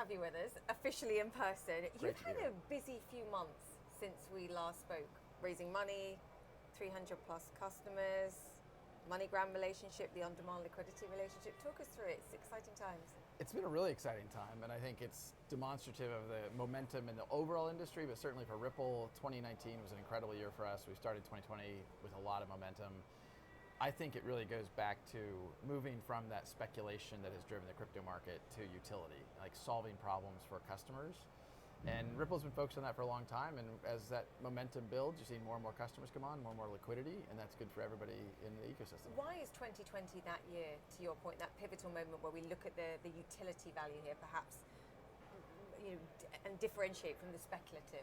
have you with us, officially in person. You've had here. a busy few months since we last spoke, raising money, 300 plus customers, MoneyGram relationship, the on-demand liquidity relationship. Talk us through it. It's exciting times. It's been a really exciting time, and I think it's demonstrative of the momentum in the overall industry, but certainly for Ripple, 2019 was an incredible year for us. We started 2020 with a lot of momentum. I think it really goes back to moving from that speculation that has driven the crypto market to utility, like solving problems for customers. And Ripple's been focused on that for a long time, and as that momentum builds, you're seeing more and more customers come on, more and more liquidity, and that's good for everybody in the ecosystem. Why is 2020 that year, to your point, that pivotal moment where we look at the utility value here, perhaps, and differentiate from the speculative?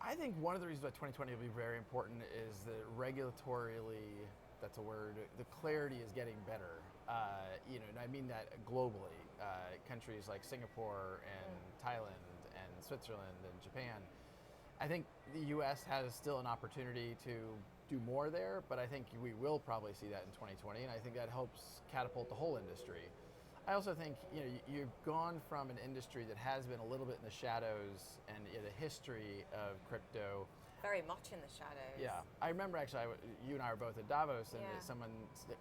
I think one of the reasons why 2020 will be very important is that regulatorily, that's a word, the clarity is getting better. And I mean that globally. Countries like Singapore and Thailand and Switzerland and Japan. I think the US has still an opportunity to do more there, but I think we will probably see that in 2020, and I think that helps catapult the whole industry. I also think you've gone from an industry that has been a little bit in the shadows and the history of crypto. Very much in the shadows. Yeah, I remember actually, you and I were both at Davos, and someone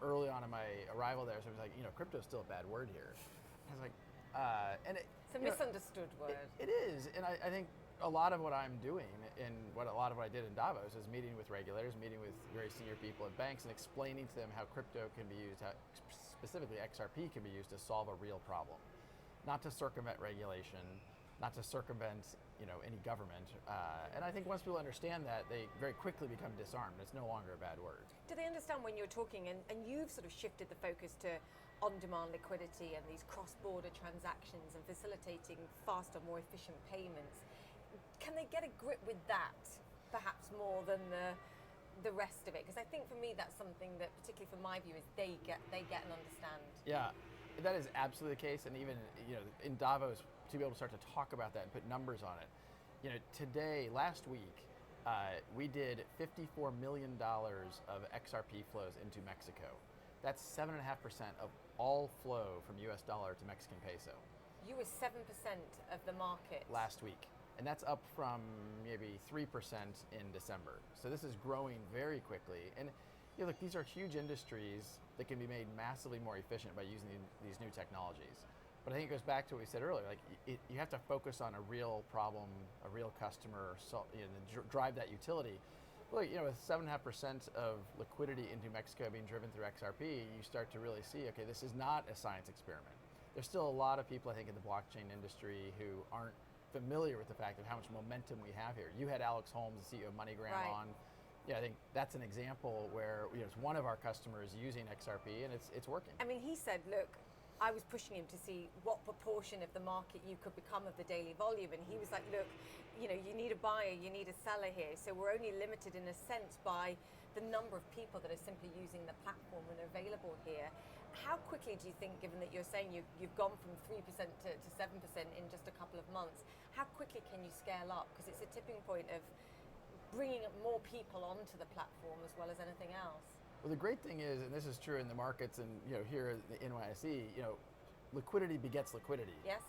early on in my arrival there, so was like, crypto's still a bad word here. I was like, it's a misunderstood word. It is, and I think a lot of what I'm doing, and a lot of what I did in Davos, is meeting with regulators, meeting with very senior people at banks, and explaining to them how crypto can be used, how specifically XRP can be used to solve a real problem, not to circumvent regulation, not to circumvent any government. And I think once people understand that, they very quickly become disarmed. It's no longer a bad word. Do they understand when you're talking, and you've sort of shifted the focus to on-demand liquidity and these cross-border transactions and facilitating faster, more efficient payments? Can they get a grip with that, perhaps more than the rest of it? Because I think for me that's something that, particularly from my view, is they get and understand. Yeah, that is absolutely the case, and even in Davos, to be able to start to talk about that and put numbers on it. Today, last week, we did $54 million of XRP flows into Mexico. That's 7.5% of all flow from US dollar to Mexican peso. You were 7% of the market. Last week. And that's up from maybe 3% in December. So this is growing very quickly. And look, these are huge industries that can be made massively more efficient by using these new technologies. But I think it goes back to what we said earlier, like you have to focus on a real problem, a real customer, drive that utility. Well, with 7.5% of liquidity into Mexico being driven through XRP, you start to really see, okay, this is not a science experiment. There's still a lot of people, I think, in the blockchain industry who aren't familiar with the fact of how much momentum we have here. You had Alex Holmes, the CEO of MoneyGram, on. Yeah, I think that's an example where it's one of our customers using XRP, and it's working. I mean, he said, look, I was pushing him to see what proportion of the market you could become of the daily volume, and he was like, look, you need a buyer, you need a seller here, so we're only limited in a sense by the number of people that are simply using the platform and available here. How quickly do you think, given that you're saying you've gone from 3% to 7% in just a couple of months, how quickly can you scale up? Because it's a tipping point of bringing more people onto the platform as well as anything else. Well, the great thing is, and this is true in the markets and here at the NYSE, liquidity begets liquidity. Yes.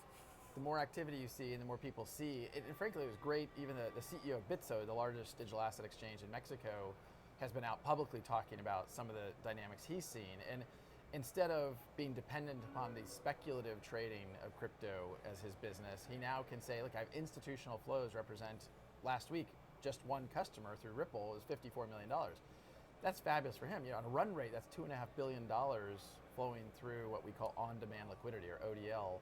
The more activity you see and the more people see, and frankly it was great, even the CEO of Bitso, the largest digital asset exchange in Mexico, has been out publicly talking about some of the dynamics he's seen. And instead of being dependent upon the speculative trading of crypto as his business, he now can say, look, I have institutional flows represent, last week, just one customer through Ripple is $54 million. That's fabulous for him. On a run rate, that's $2.5 billion flowing through what we call on-demand liquidity, or ODL.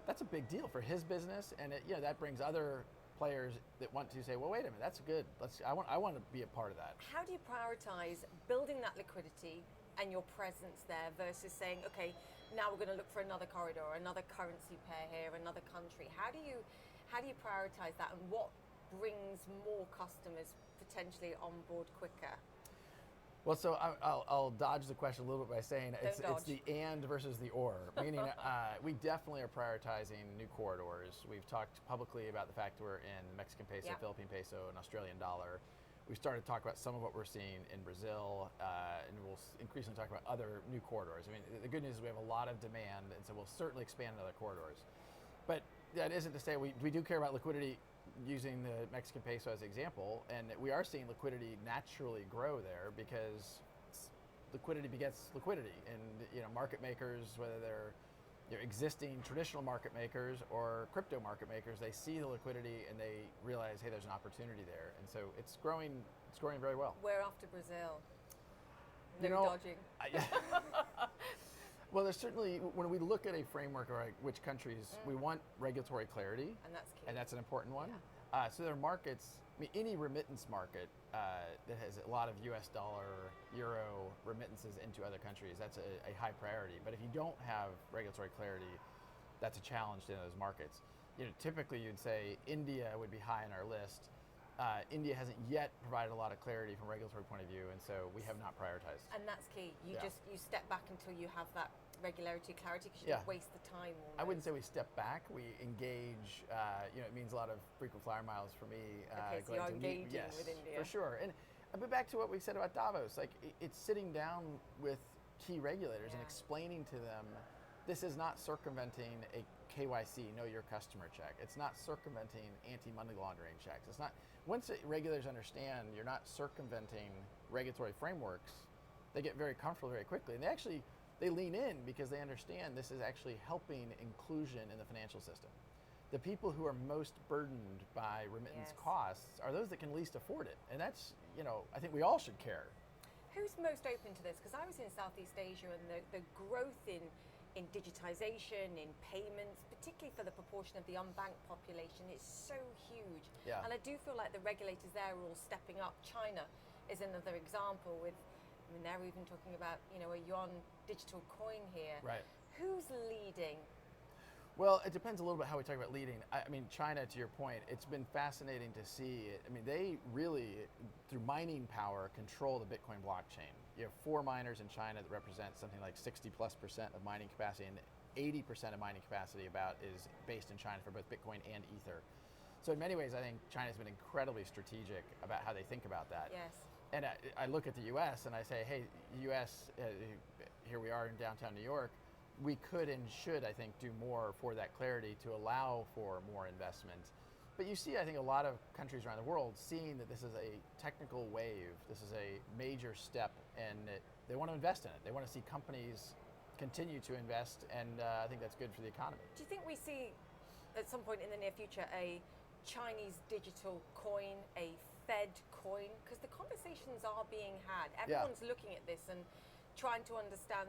That's a big deal for his business, and that brings other players that want to say, well, wait a minute, that's good. I want to be a part of that. How do you prioritize building that liquidity and your presence there versus saying, okay, now we're going to look for another corridor, another currency pair here, another country? How do you prioritize that, and what brings more customers potentially on board quicker? Well, so I'll dodge the question a little bit by saying it's the and versus the or, meaning we definitely are prioritizing new corridors. We've talked publicly about the fact we're in Mexican peso, Philippine peso, and Australian dollar. We've started to talk about some of what we're seeing in Brazil, and we'll increasingly talk about other new corridors. I mean, the good news is we have a lot of demand, and so we'll certainly expand in other corridors. But that isn't to say we do care about liquidity, using the Mexican peso as an example, and we are seeing liquidity naturally grow there because liquidity begets liquidity, and market makers, whether they're existing traditional market makers or crypto market makers, they see the liquidity and they realize, hey, there's an opportunity there, and so it's growing very well. We're after Brazil. No dodging. Well, there's certainly, when we look at a framework or which countries, we want regulatory clarity. And that's key. And that's an important one. Yeah. So there are markets, any remittance market that has a lot of US dollar, euro remittances into other countries, that's a high priority. But if you don't have regulatory clarity, that's a challenge in those markets. Typically you'd say India would be high on our list. India hasn't yet provided a lot of clarity from a regulatory point of view, and so we have not prioritized. And that's key. You step back until you have that regularity clarity, because you don't waste the time. Almost. I wouldn't say we step back. We engage. It means a lot of frequent flyer miles for me. Okay, so you're engaging with India. For sure. And but back to what we said about Davos, like it's sitting down with key regulators and explaining to them, this is not circumventing a KYC, know your customer check. It's not circumventing anti-money laundering checks. It's not. Once regulators understand you're not circumventing regulatory frameworks, they get very comfortable very quickly, and they lean in because they understand this is actually helping inclusion in the financial system. The people who are most burdened by remittance costs are those that can least afford it, and that's, I think we all should care. Who's most open to this? Because I was in Southeast Asia, and the growth in digitization, in payments, particularly for the proportion of the unbanked population, is so huge. Yeah. And I do feel like the regulators there are all stepping up. China is another example with, they're even talking about, a yuan digital coin here. Right. Who's leading? Well, it depends a little bit how we talk about leading. China, to your point, it's been fascinating to see it. they really, through mining power, control the Bitcoin blockchain. You have 4 miners in China that represent something like 60+% of mining capacity, and 80% of mining capacity is based in China for both Bitcoin and Ether. So in many ways, I think China's been incredibly strategic about how they think about that. Yes. And I look at the US and I say, hey, US, here we are in downtown New York, we could and should, I think, do more for that clarity to allow for more investment. But you see, I think, a lot of countries around the world seeing that this is a technical wave, this is a major step, and they want to invest in it. They want to see companies continue to invest, and I think that's good for the economy. Do you think we see, at some point in the near future, a Chinese digital coin, a Fed coin? Because the conversations are being had. Everyone's looking at this and trying to understand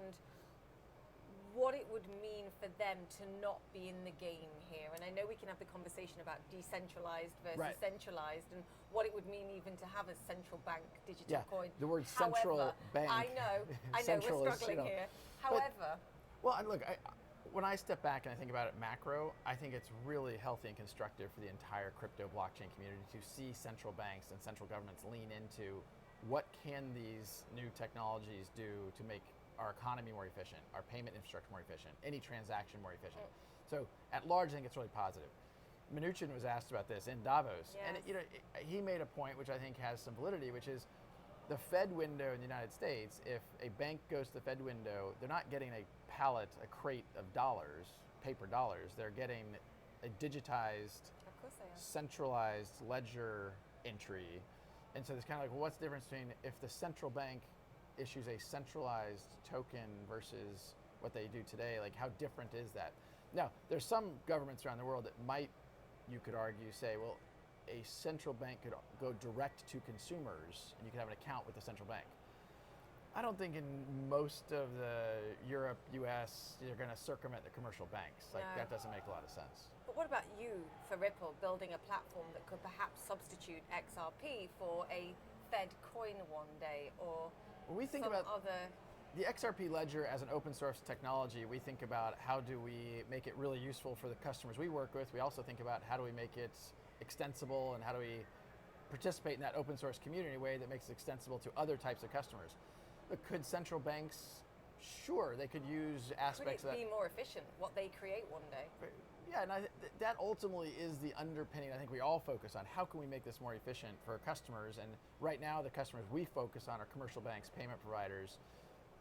what it would mean for them to not be in the game here. And I know we can have the conversation about decentralized versus centralized, and what it would mean even to have a central bank digital coin. The word central bank. I know, we're struggling here. However. When I step back and I think about it macro, I think it's really healthy and constructive for the entire crypto blockchain community to see central banks and central governments lean into what can these new technologies do to make our economy more efficient, our payment infrastructure more efficient, any transaction more efficient. So at large, I think it's really positive. Mnuchin was asked about this in Davos, and he made a point which I think has some validity, which is the Fed window in the United States. If a bank goes to the Fed window, they're not getting a crate of dollars, paper dollars. They're getting a digitized, centralized ledger entry. And so it's kind of like, well, what's the difference between if the central bank issues a centralized token versus what they do today? Like, how different is that? Now, there's some governments around the world that might, you could argue, say, well, a central bank could go direct to consumers and you could have an account with the central bank. I don't think in most of the Europe, US, you're going to circumvent the commercial banks. That doesn't make a lot of sense. But what about you, for Ripple, building a platform that could perhaps substitute XRP for a Fed coin one day, or when we think about the XRP ledger as an open source technology, we think about how do we make it really useful for the customers we work with. We also think about how do we make it extensible, and how do we participate in that open source community in a way that makes it extensible to other types of customers. But could central banks? Sure, they could use aspects of that. Could it be more efficient, what they create one day? Yeah, and that ultimately is the underpinning I think we all focus on. How can we make this more efficient for customers? And right now, the customers we focus on are commercial banks, payment providers.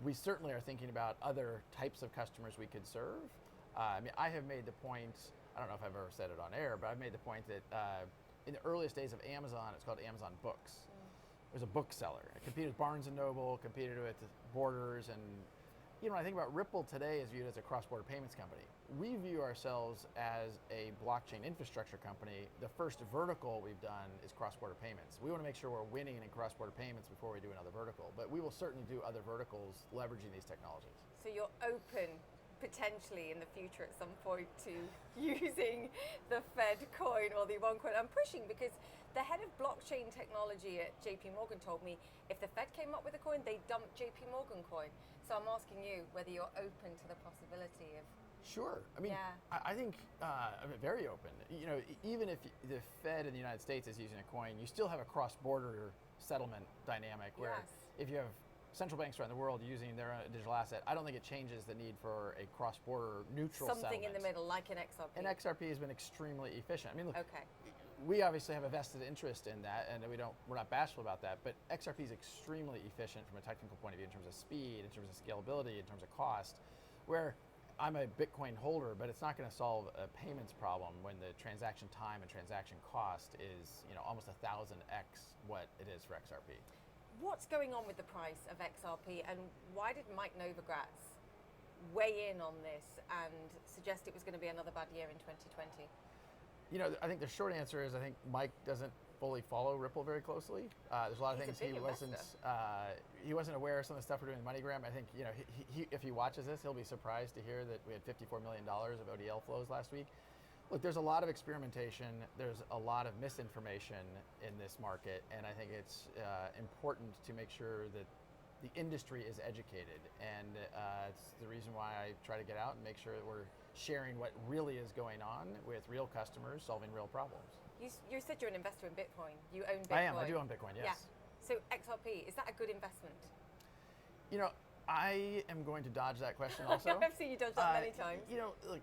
We certainly are thinking about other types of customers we could serve. I have made the point I don't know if I've ever said it on air, but I've made the point that in the earliest days of Amazon, it's called Amazon Books. It was a bookseller. It competed with Barnes & Noble, competed with Borders, and when I think about Ripple today is viewed as a cross-border payments company. We view ourselves as a blockchain infrastructure company. The first vertical we've done is cross-border payments. We want to make sure we're winning in cross-border payments before we do another vertical, but we will certainly do other verticals leveraging these technologies. So you're open potentially in the future at some point to using the Fed coin or the one coin. I'm pushing because the head of blockchain technology at JP Morgan told me if the Fed came up with a coin, they dumped JP Morgan coin. So I'm asking you whether you're open to the possibility of. Sure. I mean, I think I'm very open. Even if the Fed in the United States is using a coin, you still have a cross-border settlement dynamic where if you have central banks around the world using their own digital asset, I don't think it changes the need for a cross-border neutral Something settlement. in the middle, like an XRP. And XRP has been extremely efficient. I mean, look, we obviously have a vested interest in that, and we're not bashful about that, but XRP is extremely efficient from a technical point of view in terms of speed, in terms of scalability, in terms of cost, where I'm a Bitcoin holder, but it's not going to solve a payments problem when the transaction time and transaction cost is almost 1,000x what it is for XRP. What's going on with the price of XRP, and why did Mike Novogratz weigh in on this and suggest it was going to be another bad year in 2020? I think the short answer is I think Mike doesn't fully follow Ripple very closely. There's a lot of things he wasn't aware of some of the stuff we're doing in MoneyGram. I think he if he watches this, he'll be surprised to hear that we had $54 million of ODL flows last week. Look, there's a lot of experimentation. There's a lot of misinformation in this market, and I think it's important to make sure that the industry is educated. And it's the reason why I try to get out and make sure that we're sharing what really is going on with real customers solving real problems. You said you're an investor in Bitcoin. You own Bitcoin. I am. I do own Bitcoin, yes. Yeah. So XRP, is that a good investment? I am going to dodge that question also. I've seen you dodge that many times. Look,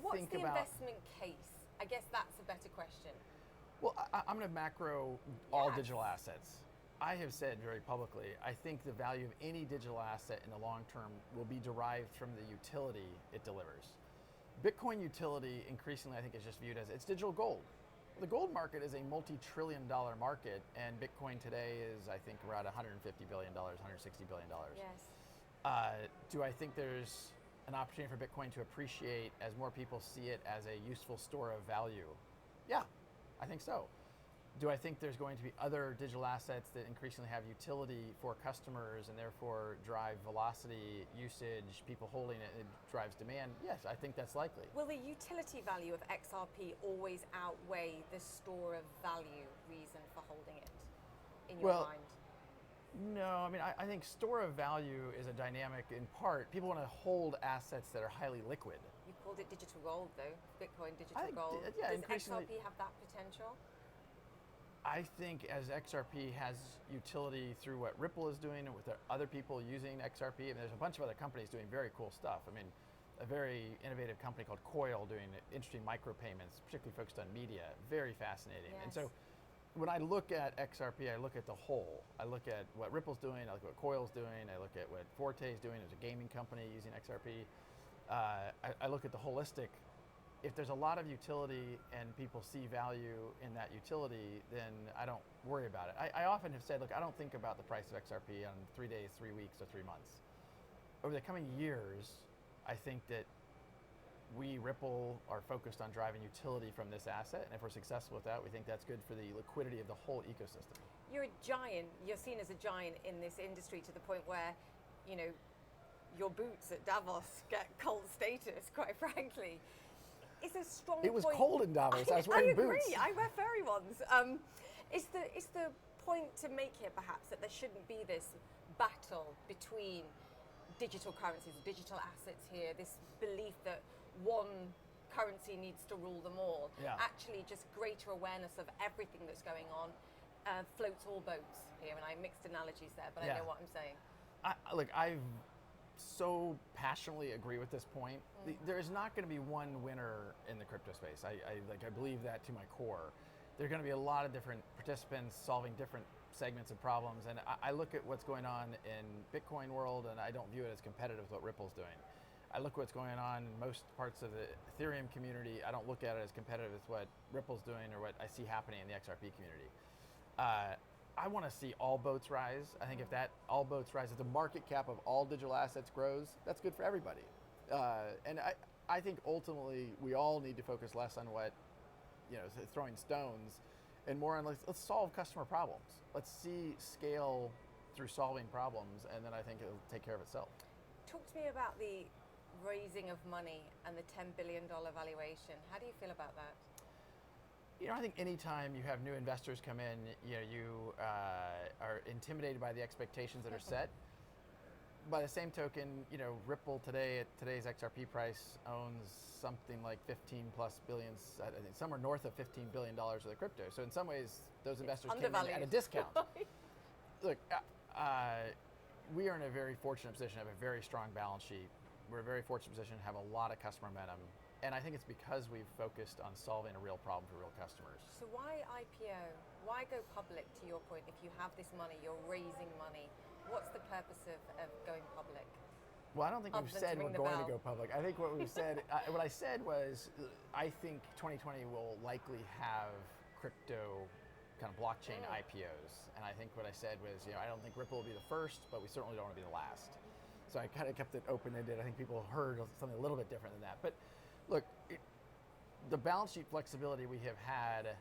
What's the investment case? I guess that's a better question. Well, I'm going to macro all digital assets. I have said very publicly, I think the value of any digital asset in the long term will be derived from the utility it delivers. Bitcoin utility increasingly I think is just viewed as it's digital gold. The gold market is a multi-trillion-dollar market, and Bitcoin today is I think around $150 billion, $160 billion. Yes. Do I think there's an opportunity for Bitcoin to appreciate as more people see it as a useful store of value? Yeah, I think so. Do I think there's going to be other digital assets that increasingly have utility for customers and therefore drive velocity, usage, people holding it, it drives demand? Yes, I think that's likely. Will the utility value of XRP always outweigh the store of value reason for holding it in your mind? No, I mean, I think store of value is a dynamic in part. People want to hold assets that are highly liquid. You called it digital gold though, Bitcoin digital gold. Yeah, does XRP have that potential? I think as XRP has utility through what Ripple is doing and with other people using XRP, and there's a bunch of other companies doing very cool stuff. I mean, a very innovative company called Coil doing interesting micropayments, particularly focused on media, very fascinating. Yes. And so when I look at XRP, I look at the whole. I look at what Ripple's doing, I look at what Coil's doing, I look at what Forte's doing as a gaming company using XRP. I look at the holistic. If there's a lot of utility and people see value in that utility, then I don't worry about it. I often have said, look, I don't think about the price of XRP on 3 days, 3 weeks, or 3 months. Over the coming years, I think that we, Ripple, are focused on driving utility from this asset, and if we're successful with that, we think that's good for the liquidity of the whole ecosystem. You're a giant, you're seen as a giant in this industry to the point where, your boots at Davos get cult status, quite frankly. Is a strong It was point. cold in Davos. I was wearing boots. I agree. I wear furry ones. Is the point to make here perhaps that there shouldn't be this battle between digital currencies, digital assets here, this belief that one currency needs to rule them all? Yeah. Actually, just greater awareness of everything that's going on floats all boats here. And I mixed analogies there, but I know what I'm saying. I so passionately agree with this point. There is not going to be one winner in the crypto space. I believe that to my core. There are going to be a lot of different participants solving different segments of problems, and I look at what's going on in Bitcoin world, and I don't view it as competitive with what Ripple's doing. I look what's going on in most parts of the Ethereum community. I don't look at it as competitive as what Ripple's doing or what I see happening in the XRP community. I want to see all boats rise. I think if that all boats rise, if the market cap of all digital assets grows, that's good for everybody. And I think ultimately we all need to focus less on what, throwing stones, and more on let's solve customer problems. Let's see scale through solving problems, and then I think it'll take care of itself. Talk to me about the raising of money and the $10 billion valuation. How do you feel about that? I think anytime you have new investors come in, you are intimidated by the expectations that are set. By the same token, Ripple today at today's XRP price owns something like 15 plus billions, I think somewhere north of $15 billion of the crypto. So in some ways, those investors came in at a discount. Look, we are in a very fortunate position to have a very strong balance sheet. We're in a very fortunate position to have a lot of customer momentum. And I think it's because we've focused on solving a real problem for real customers. So why IPO? Why go public, to your point? If you have this money, you're raising money. What's the purpose of going public? Well, I don't think we've said we're going to go public. I think what we've said, what I said was, I think 2020 will likely have crypto kind of blockchain IPOs. And I think what I said was, I don't think Ripple will be the first, but we certainly don't want to be the last. So I kind of kept it open-ended. I think people heard something a little bit different than that. But look, the balance sheet flexibility we have had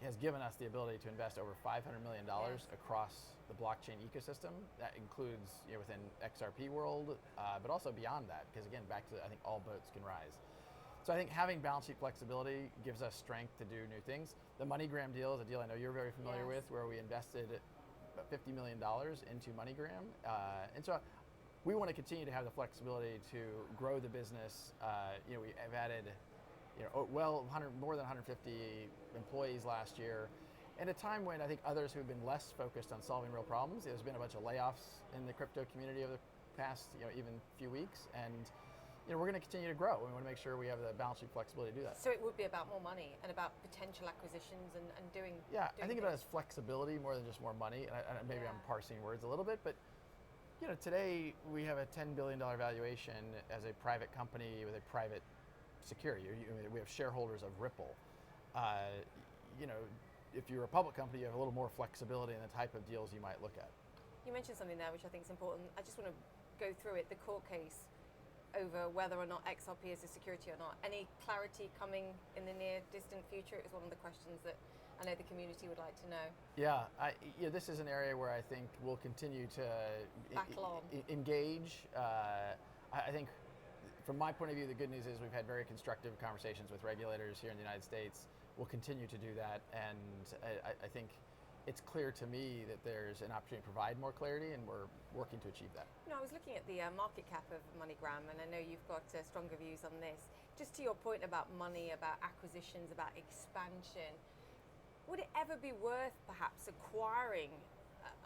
has given us the ability to invest over $500 million across the blockchain ecosystem. That includes within XRP world, but also beyond that, because again, back to I think all boats can rise. So I think having balance sheet flexibility gives us strength to do new things. The MoneyGram deal is a deal I know you're very familiar with, where we invested about $50 million into MoneyGram. And so we want to continue to have the flexibility to grow the business. We have added more than 150 employees last year. And a time when I think others who've been less focused on solving real problems, there's been a bunch of layoffs in the crypto community over the past even few weeks. And we're going to continue to grow. We want to make sure we have the balance sheet flexibility to do that. So it would be about more money and about potential acquisitions and doing. Yeah, I think about it as flexibility more than just more money. And maybe I'm parsing words a little bit, but today we have a $10 billion valuation as a private company with a private security. We have shareholders of Ripple. If you're a public company, you have a little more flexibility in the type of deals you might look at. You mentioned something there which I think is important. I just want to go through it, the court case over whether or not XRP is a security or not. Any clarity coming in the near distant future? It was one of the questions that I know the community would like to know. Yeah, this is an area where I think we'll continue to engage. I think from my point of view, the good news is we've had very constructive conversations with regulators here in the United States. We'll continue to do that, and I think it's clear to me that there's an opportunity to provide more clarity, and we're working to achieve that. I was looking at the market cap of MoneyGram, and I know you've got stronger views on this. Just to your point about money, about acquisitions, about expansion, would it ever be worth perhaps acquiring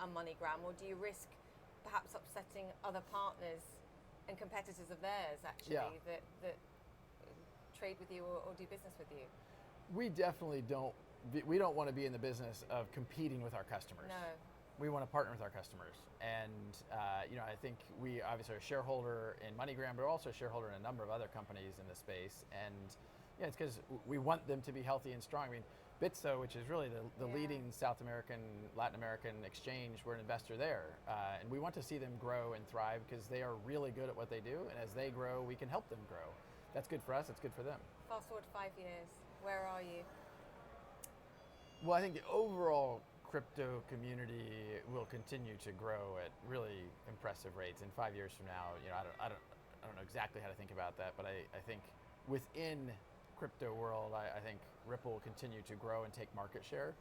a MoneyGram, or do you risk perhaps upsetting other partners and competitors of theirs actually that trade with you or do business with you? We definitely don't. We don't want to be in the business of competing with our customers. No. We want to partner with our customers, and I think we obviously are a shareholder in MoneyGram, but we're also a shareholder in a number of other companies in the space, and it's because we want them to be healthy and strong. I mean, Bitso, which is really the leading South American, Latin American exchange, we're an investor there. And we want to see them grow and thrive because they are really good at what they do. And as they grow, we can help them grow. That's good for us, it's good for them. Fast forward 5 years, where are you? Well, I think the overall crypto community will continue to grow at really impressive rates. In 5 years from now, I don't know exactly how to think about that, but I think within crypto world, I think Ripple will continue to grow and take market share.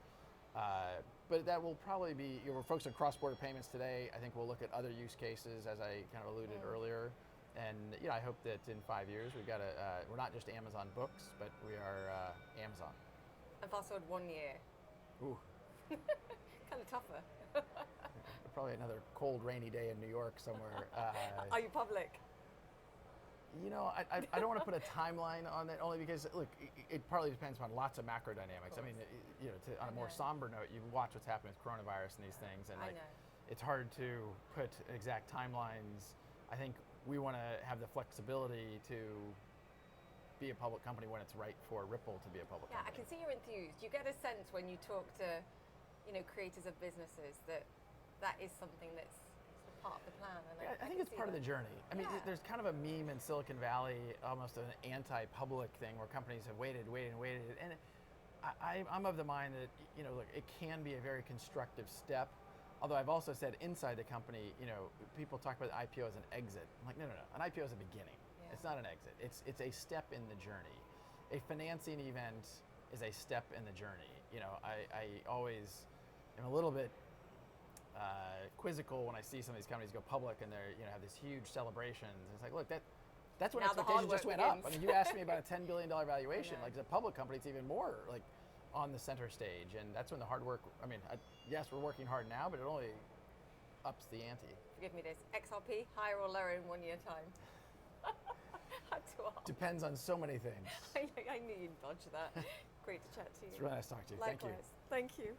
But that will probably be, we're focused on cross-border payments today. I think we'll look at other use cases, as I kind of alluded earlier. And I hope that in 5 years, we're not just Amazon Books, but we are Amazon. And fast forward 1 year. Ooh. Kind of tougher. Probably another cold, rainy day in New York somewhere. Are you public? I don't want to put a timeline on that, only because, look, it partly depends on lots of macro dynamics. I mean, on a more somber note, you watch what's happening with coronavirus and these things, and it's hard to put exact timelines. I think we want to have the flexibility to be a public company when it's right for Ripple to be a public Yeah, I company. can see you're enthused. You get a sense when you talk to, creators of businesses that is something that's sort of part of the plan. And I think it's part of the journey. I mean, Yeah. there's kind of a meme in Silicon Valley, almost an anti-public thing where companies have waited, and I'm of the mind that look, it can be a very constructive step. Although I've also said inside the company, people talk about the IPO as an exit. I'm like, no. An IPO is a beginning. Yeah. It's not an exit. It's a step in the journey. A financing event is a step in the journey. I always am a little bit quizzical when I see some of these companies go public and they're have these huge celebrations. It's like, look, that's when Now the hard expectations just work went up. begins. I mean, you asked me about a $10 billion valuation. I know. Like, as a public company, it's even more like on the center stage, and that's when the hard work. I mean, yes, we're working hard now, but it only ups the ante. Forgive me this. XRP, higher or lower in 1 year time? Had to ask. Depends on so many things. I knew you'd dodge that. Great to chat to you. It's really nice talking to you. Thank you. Likewise. Thank you.